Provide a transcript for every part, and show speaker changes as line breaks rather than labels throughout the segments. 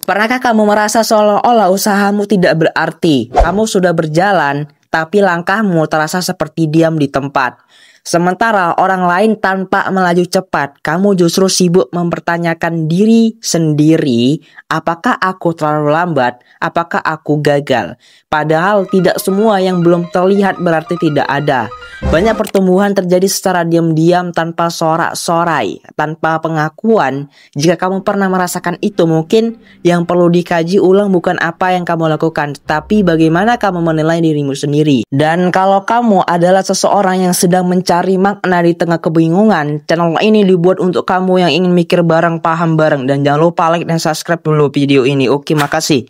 Pernahkah kamu merasa seolah-olah usahamu tidak berarti? Kamu sudah berjalan, tapi langkahmu terasa seperti diam di tempat. Sementara orang lain tanpa melaju cepat, kamu justru sibuk mempertanyakan diri sendiri, apakah aku terlalu lambat? Apakah aku gagal? Padahal tidak semua yang belum terlihat berarti tidak ada. Banyak pertumbuhan terjadi secara diam-diam tanpa sorak-sorai, tanpa pengakuan. Jika kamu pernah merasakan itu, mungkin yang perlu dikaji ulang bukan apa yang kamu lakukan, tapi bagaimana kamu menilai dirimu sendiri. Dan kalau kamu adalah seseorang yang sedang mencari makna di tengah kebingungan, channel ini dibuat untuk kamu yang ingin mikir bareng, paham bareng. Dan jangan lupa like dan subscribe dulu video ini. Oke, makasih.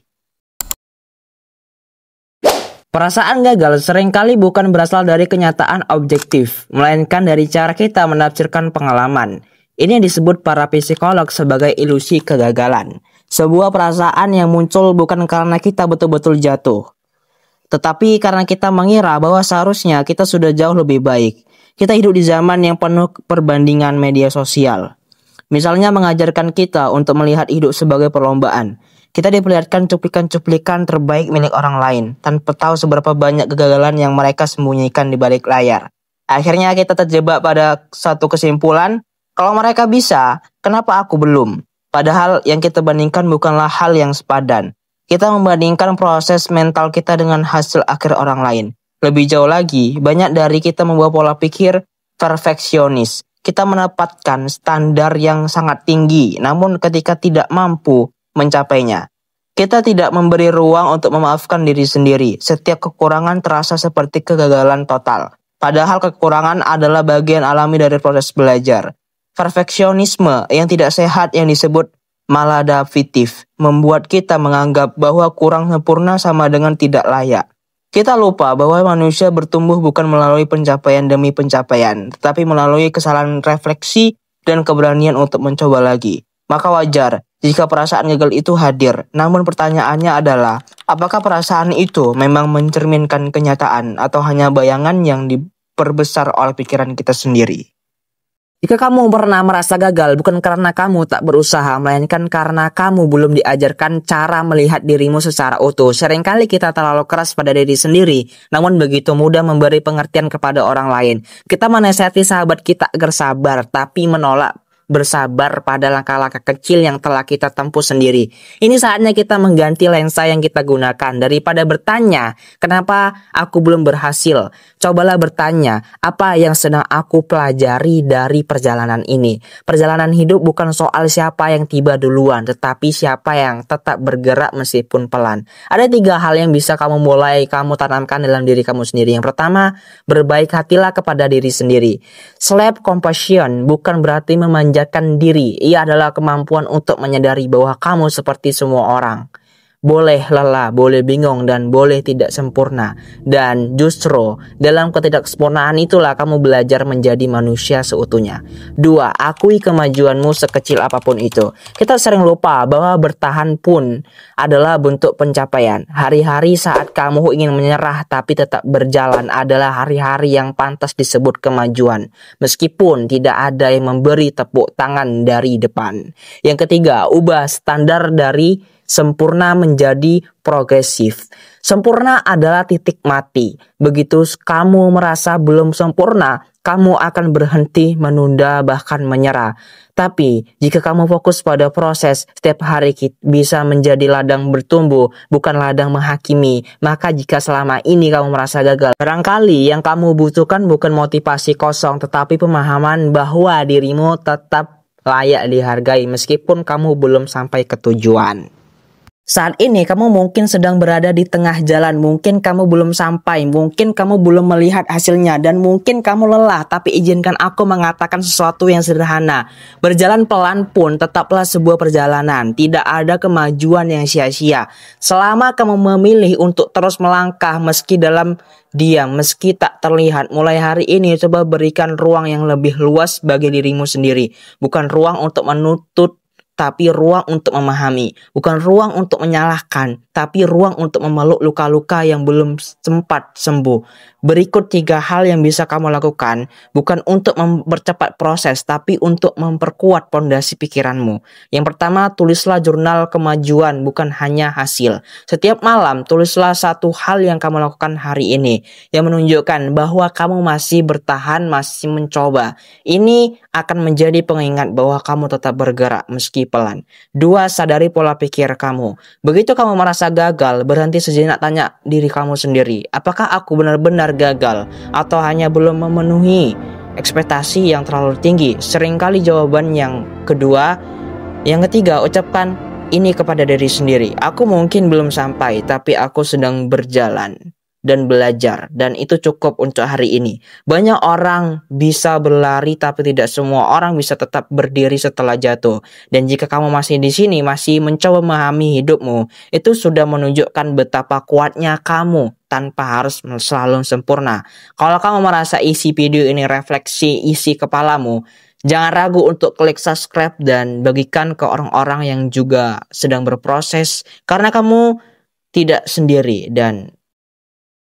Perasaan gagal seringkali bukan berasal dari kenyataan objektif, melainkan dari cara kita menafsirkan pengalaman. Ini disebut para psikolog sebagai ilusi kegagalan. Sebuah perasaan yang muncul bukan karena kita betul-betul jatuh, tetapi karena kita mengira bahwa seharusnya kita sudah jauh lebih baik. Kita hidup di zaman yang penuh perbandingan media sosial. Misalnya mengajarkan kita untuk melihat hidup sebagai perlombaan. Kita diperlihatkan cuplikan-cuplikan terbaik milik orang lain, tanpa tahu seberapa banyak kegagalan yang mereka sembunyikan di balik layar. Akhirnya kita terjebak pada satu kesimpulan, kalau mereka bisa, kenapa aku belum? Padahal yang kita bandingkan bukanlah hal yang sepadan. Kita membandingkan proses mental kita dengan hasil akhir orang lain. Lebih jauh lagi, banyak dari kita membawa pola pikir perfeksionis. Kita menempatkan standar yang sangat tinggi, namun ketika tidak mampu mencapainya, kita tidak memberi ruang untuk memaafkan diri sendiri. Setiap kekurangan terasa seperti kegagalan total. Padahal kekurangan adalah bagian alami dari proses belajar. Perfeksionisme yang tidak sehat yang disebut maladaptif membuat kita menganggap bahwa kurang sempurna sama dengan tidak layak. Kita lupa bahwa manusia bertumbuh bukan melalui pencapaian demi pencapaian, tetapi melalui kesalahan refleksi dan keberanian untuk mencoba lagi. Maka wajar jika perasaan gagal itu hadir. Namun pertanyaannya adalah, apakah perasaan itu memang mencerminkan kenyataan atau hanya bayangan yang diperbesar oleh pikiran kita sendiri? Jika kamu pernah merasa gagal, bukan karena kamu tak berusaha, melainkan karena kamu belum diajarkan cara melihat dirimu secara utuh. Seringkali kita terlalu keras pada diri sendiri, namun begitu mudah memberi pengertian kepada orang lain. Kita menasihati sahabat kita agar sabar, tapi menolak bersabar pada langkah-langkah kecil yang telah kita tempuh sendiri. Ini saatnya kita mengganti lensa yang kita gunakan. Daripada bertanya, kenapa aku belum berhasil? Cobalah bertanya, apa yang sedang aku pelajari dari perjalanan ini? Perjalanan hidup bukan soal siapa yang tiba duluan, tetapi siapa yang tetap bergerak meskipun pelan. Ada 3 hal yang bisa kamu tanamkan dalam diri kamu sendiri. Yang pertama, berbaik hatilah kepada diri sendiri. Self compassion bukan berarti memanjakan diri. Ia adalah kemampuan untuk menyadari bahwa kamu seperti semua orang. Boleh lelah, boleh bingung, dan boleh tidak sempurna. Dan justru dalam ketidaksempurnaan itulah kamu belajar menjadi manusia seutuhnya. 2. Akui kemajuanmu sekecil apapun itu. Kita sering lupa bahwa bertahan pun adalah bentuk pencapaian. Hari-hari saat kamu ingin menyerah tapi tetap berjalan adalah hari-hari yang pantas disebut kemajuan, meskipun tidak ada yang memberi tepuk tangan dari depan. Yang ketiga, ubah standar dari sempurna menjadi progresif. Sempurna adalah titik mati. Begitu kamu merasa belum sempurna, kamu akan berhenti, menunda, bahkan menyerah. Tapi jika kamu fokus pada proses, setiap hari bisa menjadi ladang bertumbuh, bukan ladang menghakimi. Maka jika selama ini kamu merasa gagal, barangkali yang kamu butuhkan bukan motivasi kosong, tetapi pemahaman bahwa dirimu tetap layak dihargai meskipun kamu belum sampai ke tujuan. Saat ini kamu mungkin sedang berada di tengah jalan, mungkin kamu belum sampai, mungkin kamu belum melihat hasilnya, dan mungkin kamu lelah, tapi izinkan aku mengatakan sesuatu yang sederhana. Berjalan pelan pun tetaplah sebuah perjalanan, tidak ada kemajuan yang sia-sia. Selama kamu memilih untuk terus melangkah meski dalam diam, meski tak terlihat, mulai hari ini coba berikan ruang yang lebih luas bagi dirimu sendiri. Bukan ruang untuk menuntut, tapi ruang untuk memahami. Bukan ruang untuk menyalahkan, tapi ruang untuk memeluk luka-luka yang belum sempat sembuh. Berikut 3 hal yang bisa kamu lakukan, bukan untuk mempercepat proses, tapi untuk memperkuat pondasi pikiranmu. Yang pertama, tulislah jurnal kemajuan, bukan hanya hasil. Setiap malam, tulislah satu hal yang kamu lakukan hari ini, yang menunjukkan bahwa kamu masih bertahan, masih mencoba. Ini akan menjadi pengingat bahwa kamu tetap bergerak meski pelan. 2, sadari pola pikir kamu. Begitu kamu merasa gagal, berhenti sejenak, tanya diri kamu sendiri, apakah aku benar-benar gagal atau hanya belum memenuhi ekspektasi yang terlalu tinggi? Seringkali jawaban yang kedua. Yang ketiga, ucapkan ini kepada diri sendiri. Aku mungkin belum sampai, tapi aku sedang berjalan dan belajar, dan itu cukup untuk hari ini. Banyak orang bisa berlari, tapi tidak semua orang bisa tetap berdiri setelah jatuh. Dan jika kamu masih di sini, masih mencoba memahami hidupmu, itu sudah menunjukkan betapa kuatnya kamu tanpa harus selalu sempurna. Kalau kamu merasa isi video ini refleksi isi kepalamu, jangan ragu untuk klik subscribe dan bagikan ke orang-orang yang juga sedang berproses, karena kamu tidak sendiri dan